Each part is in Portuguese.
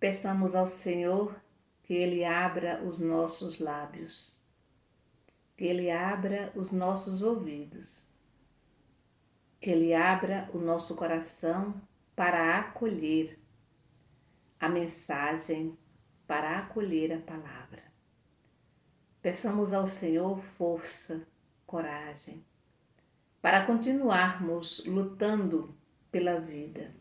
Peçamos ao Senhor que Ele abra os nossos lábios, que Ele abra os nossos ouvidos, que Ele abra o nosso coração para acolher a mensagem, para acolher a palavra. Peçamos ao Senhor força, coragem, para continuarmos lutando pela vida,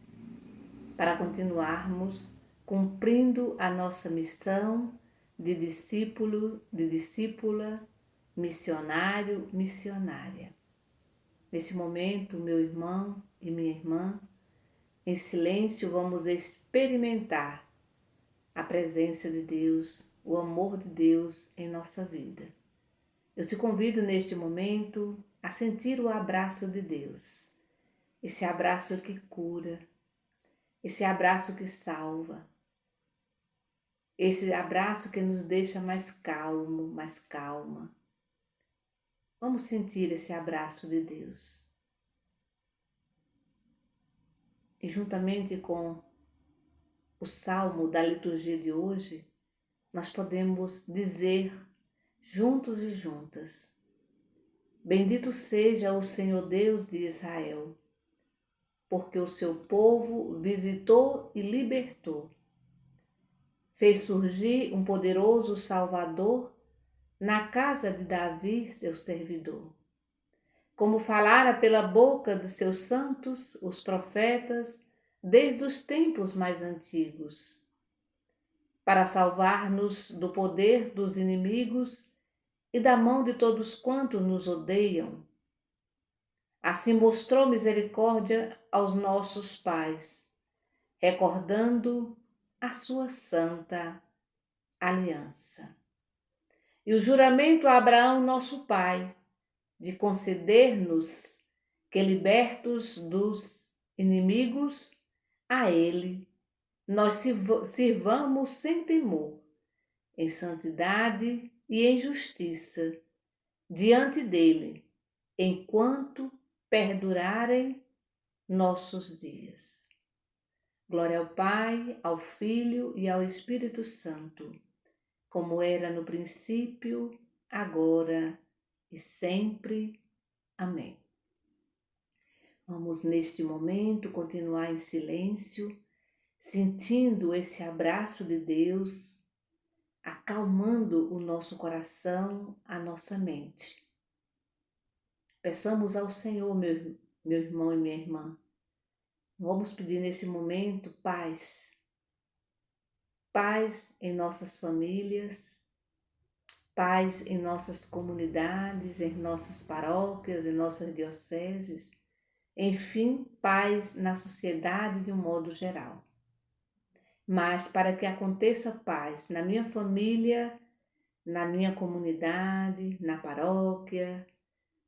para continuarmos cumprindo a nossa missão de discípulo, de discípula, missionário, missionária. Nesse momento, meu irmão e minha irmã, em silêncio vamos experimentar a presença de Deus, o amor de Deus em nossa vida. Eu te convido neste momento a sentir o abraço de Deus, esse abraço que cura, esse abraço que salva, esse abraço que nos deixa mais calmo, mais calma. Vamos sentir esse abraço de Deus. E juntamente com o salmo da liturgia de hoje, nós podemos dizer juntos e juntas: Bendito seja o Senhor Deus de Israel, porque o seu povo visitou e libertou. Fez surgir um poderoso Salvador na casa de Davi, seu servidor. Como falara pela boca dos seus santos, os profetas, desde os tempos mais antigos, para salvar-nos do poder dos inimigos e da mão de todos quantos nos odeiam. Assim mostrou misericórdia aos nossos pais, recordando a sua santa aliança. E o juramento a Abraão, nosso pai, de conceder-nos que, libertos dos inimigos, a ele nós sirvamos sem temor, em santidade e em justiça, diante dele, enquanto perdurarem nossos dias. Glória ao Pai, ao Filho e ao Espírito Santo, como era no princípio, agora e sempre. Amém. Vamos neste momento continuar em silêncio, sentindo esse abraço de Deus, acalmando o nosso coração, a nossa mente. Peçamos ao Senhor, meu irmão e minha irmã, vamos pedir nesse momento paz. Paz em nossas famílias, paz em nossas comunidades, em nossas paróquias, em nossas dioceses, enfim, paz na sociedade de um modo geral. Mas para que aconteça paz na minha família, na minha comunidade, na paróquia,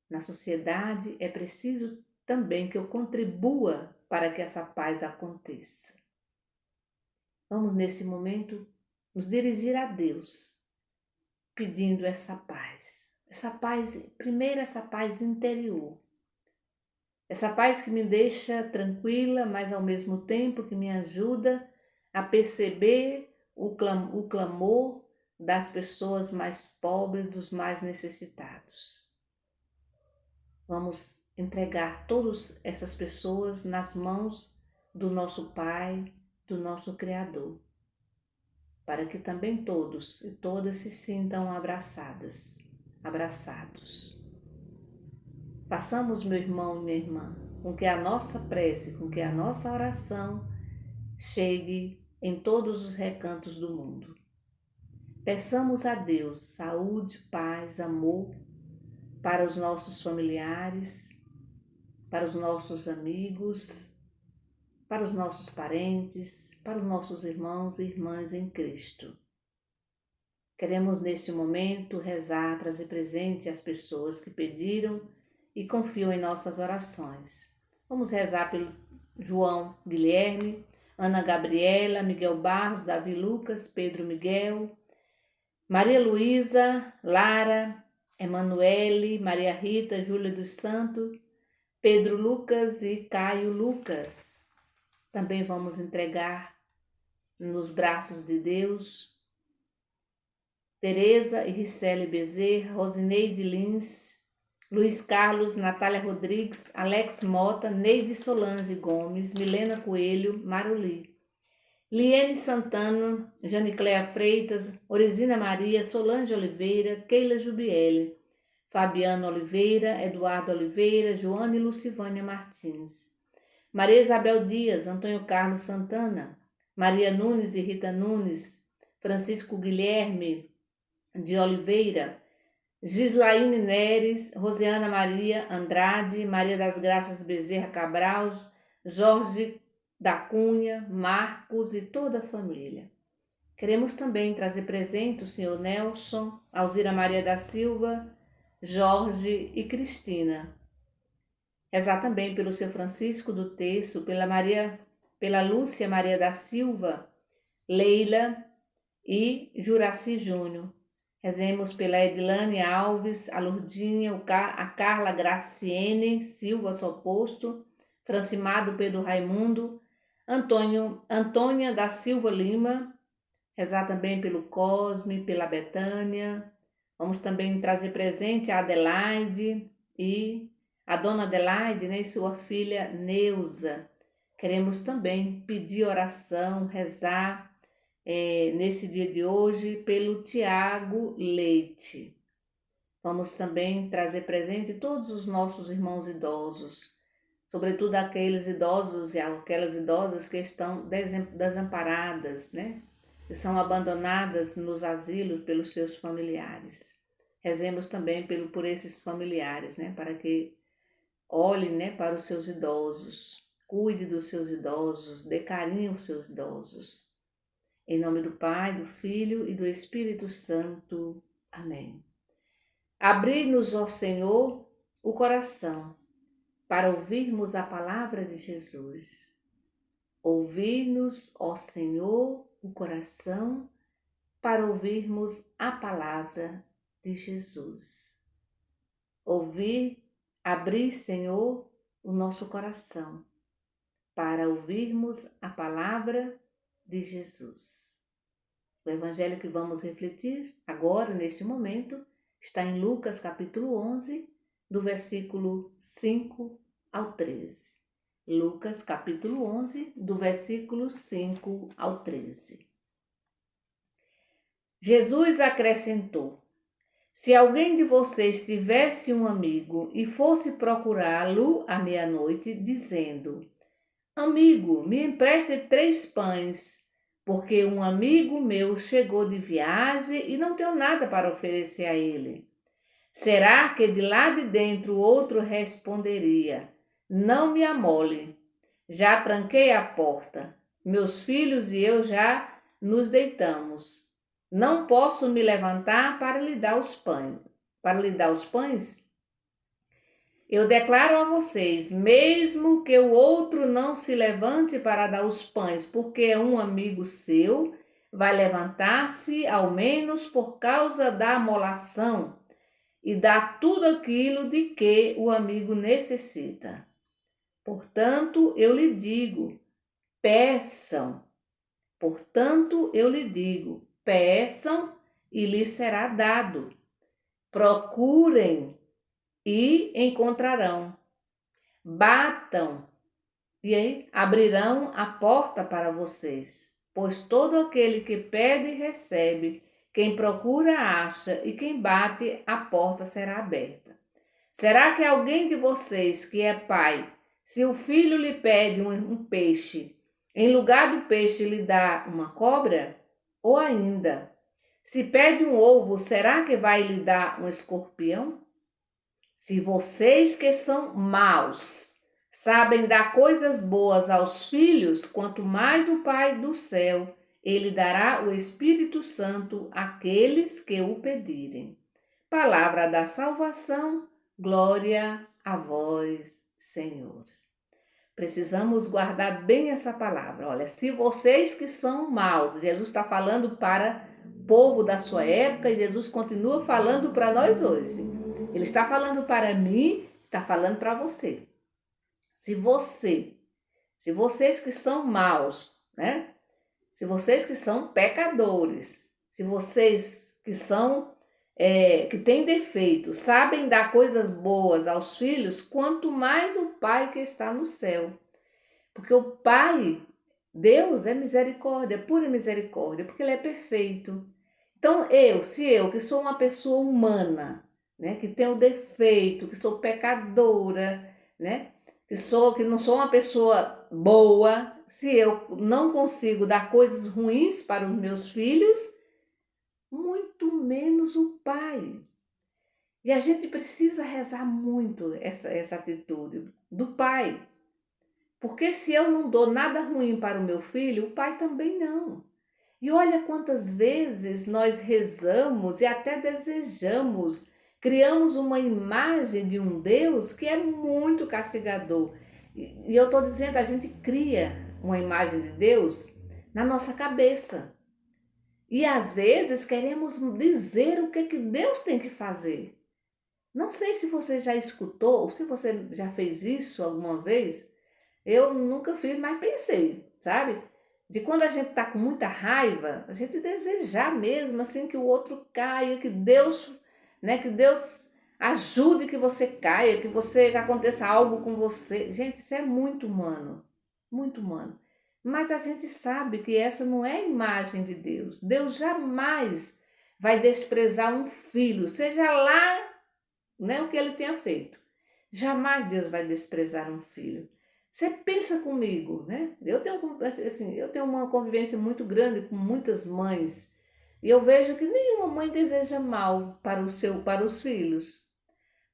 na sociedade, é preciso também que eu contribua para que essa paz aconteça. Vamos nesse momento nos dirigir a Deus, pedindo essa paz, primeiro essa paz interior, essa paz que me deixa tranquila, mas ao mesmo tempo que me ajuda a perceber o clamor das pessoas mais pobres, dos mais necessitados. Vamos entregar todas essas pessoas nas mãos do nosso Pai, do nosso Criador, para que também todos e todas se sintam abraçados. Façamos, meu irmão e minha irmã, com que a nossa prece, com que a nossa oração chegue em todos os recantos do mundo. Peçamos a Deus saúde, paz, amor para os nossos familiares, para os nossos amigos, para os nossos parentes, para os nossos irmãos e irmãs em Cristo. Queremos neste momento rezar, trazer presente às pessoas que pediram e confiam em nossas orações. Vamos rezar pelo João Guilherme, Ana Gabriela, Miguel Barros, Davi Lucas, Pedro Miguel, Maria Luísa, Lara, Emanuele, Maria Rita, Júlia dos Santos, Pedro Lucas e Caio Lucas. Também vamos entregar nos braços de Deus. Tereza e Ricele Bezerra, Rosineide Lins, Luiz Carlos, Natália Rodrigues, Alex Mota, Neide Solange Gomes, Milena Coelho, Maruli, Liene Santana, Janicléa Freitas, Orizina Maria, Solange Oliveira, Keila Jubiele, Fabiano Oliveira, Eduardo Oliveira, Joane Lucivânia Martins, Maria Isabel Dias, Antônio Carlos Santana, Maria Nunes e Rita Nunes, Francisco Guilherme de Oliveira, Gislaine Neres, Rosiana Maria Andrade, Maria das Graças Bezerra Cabral, Jorge da Cunha, Marcos e toda a família. Queremos também trazer presente o senhor Nelson, Alzira Maria da Silva, Jorge e Cristina. Rezar também pelo seu Francisco do Terço, pela Lúcia Maria da Silva, Leila e Juraci Júnior. Rezemos pela Edilane Alves, a Lourdinha, a Carla Graciene Silva Soposto, Francimado Pedro Raimundo, Antônia da Silva Lima. Rezar também pelo Cosme, pela Betânia. Vamos também trazer presente a Adelaide e a dona Adelaide, né, e sua filha Neuza. Queremos também pedir oração, rezar nesse dia de hoje pelo Tiago Leite. Vamos também trazer presente todos os nossos irmãos idosos, sobretudo aqueles idosos e aquelas idosas que estão desamparadas, né? Que são abandonadas nos asilos pelos seus familiares. Rezemos também por esses familiares, né? Para que olhem, né, para os seus idosos, cuide dos seus idosos, dê carinho aos seus idosos. Em nome do Pai, do Filho e do Espírito Santo. Amém. Abri-nos, ó Senhor, o coração, para ouvirmos a palavra de Jesus. Ouvir-nos, ó Senhor, o coração, para ouvirmos a palavra de Jesus. Abrir, Senhor, o nosso coração, para ouvirmos a palavra de Jesus. O evangelho que vamos refletir agora, neste momento, está em Lucas capítulo 11, do versículo 5 ao 13. Lucas capítulo 11, do versículo 5 ao 13. Jesus acrescentou: se alguém de vocês tivesse um amigo e fosse procurá-lo à meia-noite, dizendo: amigo, me empreste 3 pães, porque um amigo meu chegou de viagem e não tenho nada para oferecer a ele. Será que de lá de dentro o outro responderia: não me amole, já tranquei a porta, meus filhos e eu já nos deitamos. Não posso me levantar para lhe dar os pães? Eu declaro a vocês, mesmo que o outro não se levante para dar os pães, porque é um amigo seu, vai levantar-se ao menos por causa da amolação e dar tudo aquilo de que o amigo necessita. Portanto, eu lhe digo, peçam. Peçam e lhes será dado. Procurem e encontrarão. Batam e aí abrirão a porta para vocês. Pois todo aquele que pede recebe, quem procura acha e quem bate a porta será aberta. Será que alguém de vocês que é pai, se o filho lhe pede um peixe, em lugar do peixe lhe dá uma cobra? Ou ainda, se pede um ovo, será que vai lhe dar um escorpião? Se vocês que são maus sabem dar coisas boas aos filhos, quanto mais o Pai do céu, ele dará o Espírito Santo àqueles que o pedirem. Palavra da salvação, glória a vós, Senhor. Precisamos guardar bem essa palavra. Olha, se vocês que são maus, Jesus está falando para o povo da sua época e Jesus continua falando para nós hoje. Ele está falando para mim, está falando para você. Se vocês que são maus, né? Se vocês que são pecadores, se vocês que são que têm defeitos, sabem dar coisas boas aos filhos, quanto mais o Pai que está no céu. Porque o Pai, Deus é misericórdia, pura misericórdia, porque Ele é perfeito. Então se eu que sou uma pessoa humana, né, que tenho defeito, que sou pecadora, né, que não sou uma pessoa boa, se eu não consigo dar coisas ruins para os meus filhos, muito menos o Pai. E a gente precisa rezar muito essa atitude do Pai. Porque se eu não dou nada ruim para o meu filho, o Pai também não. E olha quantas vezes nós rezamos e até desejamos, criamos uma imagem de um Deus que é muito castigador. E eu estou dizendo, a gente cria uma imagem de Deus na nossa cabeça. E às vezes queremos dizer o que Deus tem que fazer. Não sei se você já escutou, ou se você já fez isso alguma vez. Eu nunca fiz, mas pensei, sabe? De quando a gente está com muita raiva, a gente desejar mesmo assim que o outro caia, que Deus, né, que Deus ajude que você caia, que aconteça algo com você. Gente, isso é muito humano, muito humano. Mas a gente sabe que essa não é a imagem de Deus. Deus jamais vai desprezar um filho, seja lá, né, o que ele tenha feito. Jamais Deus vai desprezar um filho. Você pensa comigo, né? Eu tenho uma convivência muito grande com muitas mães e eu vejo que nenhuma mãe deseja mal para os filhos.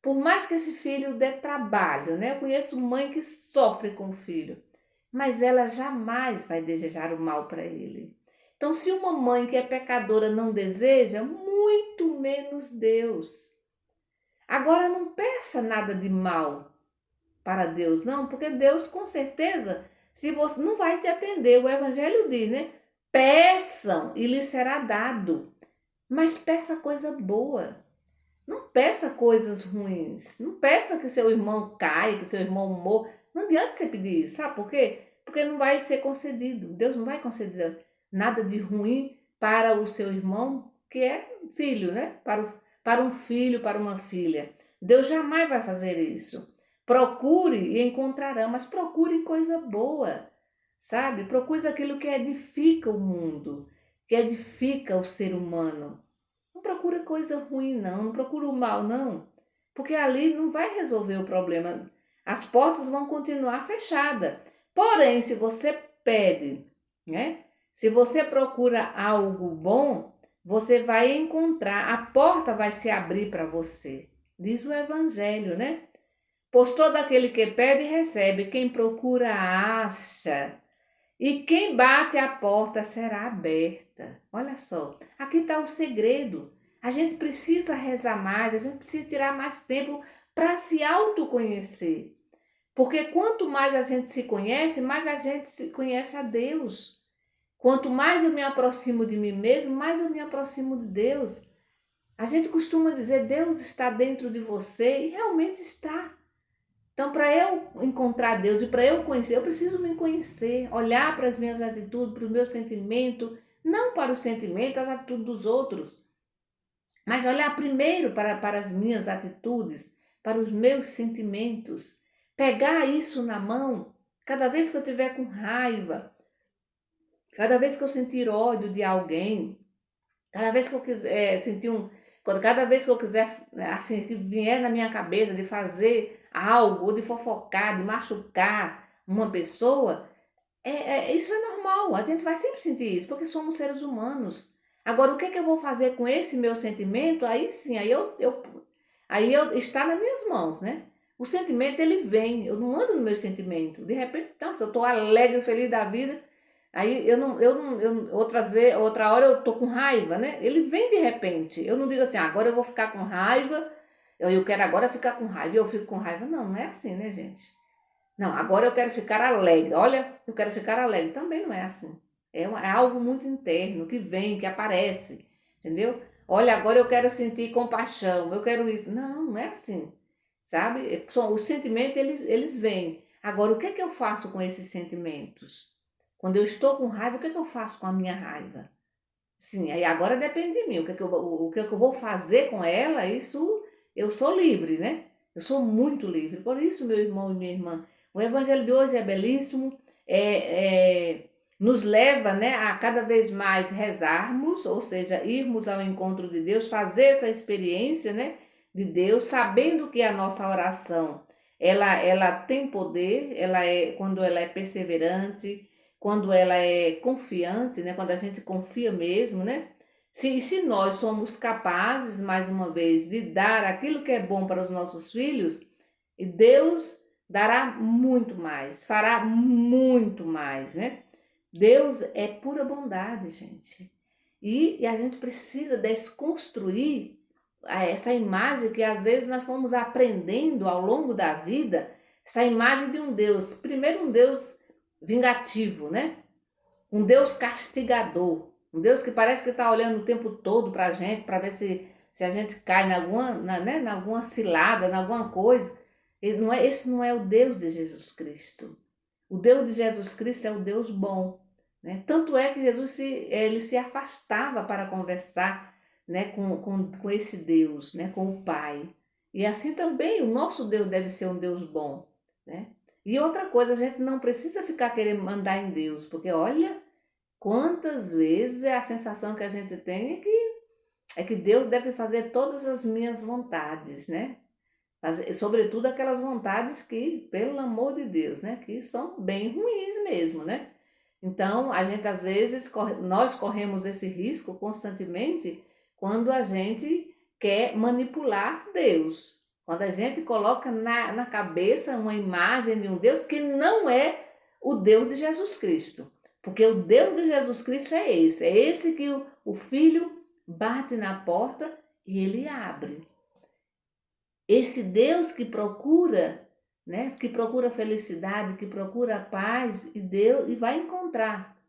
Por mais que esse filho dê trabalho, né? Eu conheço mãe que sofre com o filho, mas ela jamais vai desejar o mal para ele. Então, se uma mãe que é pecadora não deseja, muito menos Deus. Agora, não peça nada de mal para Deus, não, porque Deus com certeza, se você não vai te atender, o Evangelho diz, né? Peçam e lhe será dado, mas peça coisa boa, não peça coisas ruins, não peça que seu irmão caia, que seu irmão morra, não adianta você pedir isso, sabe por quê? Porque não vai ser concedido, Deus não vai conceder nada de ruim para o seu irmão, que é filho, né? Para um filho, para uma filha. Deus jamais vai fazer isso. Procure e encontrará, mas procure coisa boa, sabe? Procure aquilo que edifica o mundo, que edifica o ser humano. Não procure coisa ruim, não. Não procure o mal, não. Porque ali não vai resolver o problema. As portas vão continuar fechadas. Porém, se você pede, né? Se você procura algo bom, você vai encontrar, a porta vai se abrir para você. Diz o Evangelho, né? Pois todo aquele que pede recebe, quem procura acha, e quem bate a porta será aberta. Olha só, aqui está o segredo. A gente precisa rezar mais, a gente precisa tirar mais tempo para se autoconhecer. Porque quanto mais a gente se conhece, mais a gente se conhece a Deus. Quanto mais eu me aproximo de mim mesmo, mais eu me aproximo de Deus. A gente costuma dizer, Deus está dentro de você, e realmente está. Então, para eu encontrar Deus e para eu conhecer, eu preciso me conhecer, olhar para as minhas atitudes, para o meu sentimento, não para o sentimento, as atitudes dos outros, mas olhar primeiro para as minhas atitudes, para os meus sentimentos, pegar isso na mão, cada vez que eu estiver com raiva, cada vez que eu sentir ódio de alguém, cada vez que eu quiser sentir cada vez que eu quiser, assim, que vier na minha cabeça de fazer algo, ou de fofocar, de machucar uma pessoa, isso é normal, a gente vai sempre sentir isso, porque somos seres humanos. Agora, o que que eu vou fazer com esse meu sentimento? Aí sim, está nas minhas mãos, né? O sentimento, ele vem, eu não ando no meu sentimento. De repente, nossa, eu estou alegre, feliz da vida, aí outras vezes, outra hora eu tô com raiva, né? Ele vem de repente. Eu não digo assim, agora eu vou ficar com raiva, eu quero agora ficar com raiva, e eu fico com raiva. Não, não é assim, né, gente? Não, agora eu quero ficar alegre. Olha, eu quero ficar alegre. Também não é assim. É algo muito interno, que vem, que aparece, entendeu? Olha, agora eu quero sentir compaixão, eu quero isso. Não, não é assim, sabe? Os sentimentos, eles vêm. Agora, o que é que eu faço com esses sentimentos? Quando eu estou com raiva, o que é que eu faço com a minha raiva? Sim, aí agora depende de mim. O que é que eu vou fazer com ela, isso eu sou livre, né? Eu sou muito livre. Por isso, meu irmão e minha irmã, o evangelho de hoje é belíssimo, nos leva, né, a cada vez mais rezarmos, ou seja, irmos ao encontro de Deus, fazer essa experiência, né, de Deus, sabendo que a nossa oração, ela tem poder, quando ela é perseverante, quando ela é confiante, né? Quando a gente confia mesmo, né? Se nós somos capazes, mais uma vez, de dar aquilo que é bom para os nossos filhos, e Deus dará muito mais, fará muito mais, né? Deus é pura bondade, gente. E a gente precisa desconstruir essa imagem que às vezes nós fomos aprendendo ao longo da vida, essa imagem de um Deus, primeiro um Deus vingativo, né? Um Deus castigador, um Deus que parece que está olhando o tempo todo para a gente, para ver se a gente cai em alguma cilada, em alguma coisa. Esse não é o Deus de Jesus Cristo. O Deus de Jesus Cristo é o Deus bom, né? Tanto é que Jesus ele se afastava para conversar, né, com esse Deus, né, com o Pai. E assim também o nosso Deus deve ser um Deus bom, né? E outra coisa, a gente não precisa ficar querendo mandar em Deus, porque olha quantas vezes a sensação que a gente tem é que Deus deve fazer todas as minhas vontades, né? Sobretudo aquelas vontades que, pelo amor de Deus, né, que são bem ruins mesmo, né? Então, a gente às vezes, nós corremos esse risco constantemente quando a gente quer manipular Deus. Quando a gente coloca na cabeça uma imagem de um Deus que não é o Deus de Jesus Cristo. Porque o Deus de Jesus Cristo é esse que o filho bate na porta e ele abre. Esse Deus que procura, né, que procura felicidade, que procura paz e vai encontrar,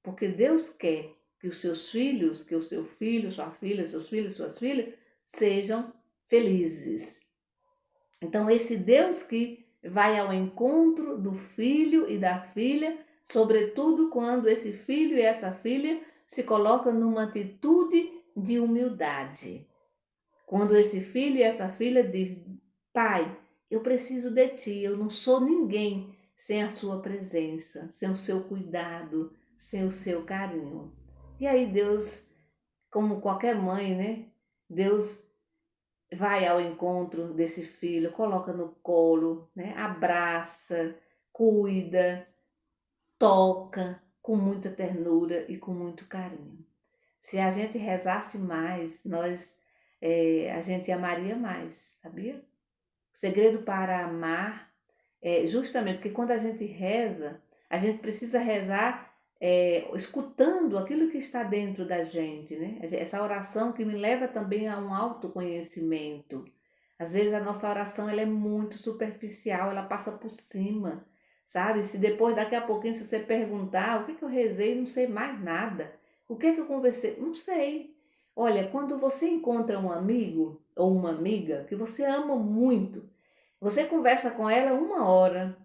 porque Deus quer que os seus filhos, que o seu filho, sua filha, seus filhos, suas filhas sejam felizes. Então esse Deus que vai ao encontro do filho e da filha, sobretudo quando esse filho e essa filha se colocam numa atitude de humildade. Quando esse filho e essa filha diz: Pai, eu preciso de ti, eu não sou ninguém sem a sua presença, sem o seu cuidado, sem o seu carinho. E aí Deus, como qualquer mãe, né? Deus vai ao encontro desse filho, coloca no colo, né? Abraça, cuida, toca com muita ternura e com muito carinho. Se a gente rezasse mais, a gente amaria mais, sabia? O segredo para amar é justamente que quando a gente reza, a gente precisa rezar escutando aquilo que está dentro da gente, né? Essa oração que me leva também a um autoconhecimento. Às vezes a nossa oração ela é muito superficial, ela passa por cima, sabe? Se depois, daqui a pouquinho, se você perguntar o que eu rezei, não sei mais nada. O que eu conversei? Não sei. Olha, quando você encontra um amigo ou uma amiga que você ama muito, você conversa com ela 1 hora,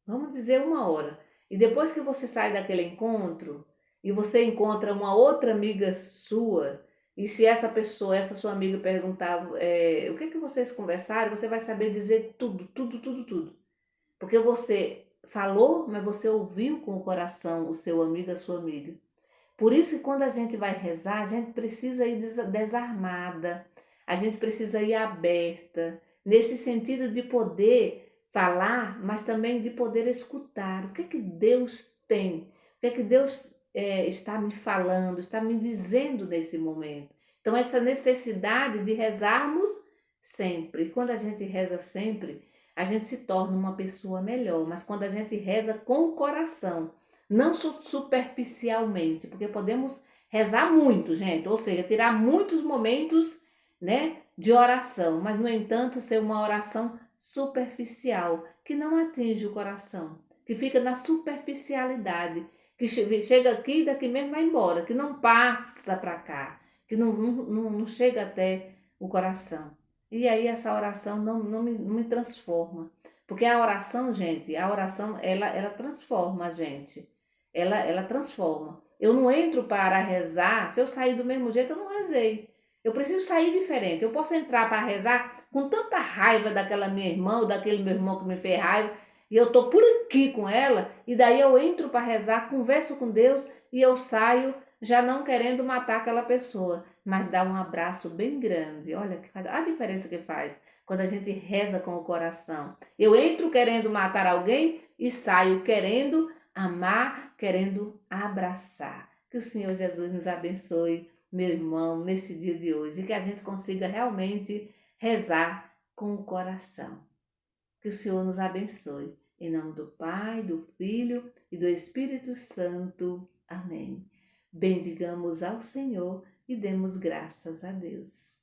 vamos dizer 1 hora, e depois que você sai daquele encontro e você encontra uma outra amiga sua, e se essa pessoa, essa sua amiga perguntar o que vocês conversaram, você vai saber dizer tudo, tudo, tudo, tudo. Porque você falou, mas você ouviu com o coração o seu amigo, a sua amiga. Por isso que quando a gente vai rezar, a gente precisa ir desarmada, a gente precisa ir aberta, nesse sentido de poder falar, mas também de poder escutar. O que é que Deus tem? O que é que Deus está me falando, está me dizendo nesse momento? Então, essa necessidade de rezarmos sempre. E quando a gente reza sempre, a gente se torna uma pessoa melhor. Mas quando a gente reza com o coração, não superficialmente, porque podemos rezar muito, gente, ou seja, tirar muitos momentos, né, de oração, mas no entanto ser uma oração superficial, que não atinge o coração, que fica na superficialidade, que chega aqui e daqui mesmo vai embora, que não passa para cá, que não chega até o coração. E aí essa oração não me transforma, porque a oração, gente, ela transforma a gente. ela transforma. Eu não entro para rezar, se eu sair do mesmo jeito, eu não rezei. Eu preciso sair diferente. Eu posso entrar para rezar com tanta raiva daquela minha irmã ou daquele meu irmão que me fez raiva, e eu tô por aqui com ela, e daí eu entro para rezar, converso com Deus e eu saio já não querendo matar aquela pessoa, mas dar um abraço bem grande. Olha que faz a diferença que faz quando a gente reza com o coração. Eu entro querendo matar alguém e saio querendo amar, querendo abraçar. Que o Senhor Jesus nos abençoe, meu irmão, nesse dia de hoje, e que a gente consiga realmente rezar com o coração. Que o Senhor nos abençoe. Em nome do Pai, do Filho e do Espírito Santo. Amém. Bendigamos ao Senhor e demos graças a Deus.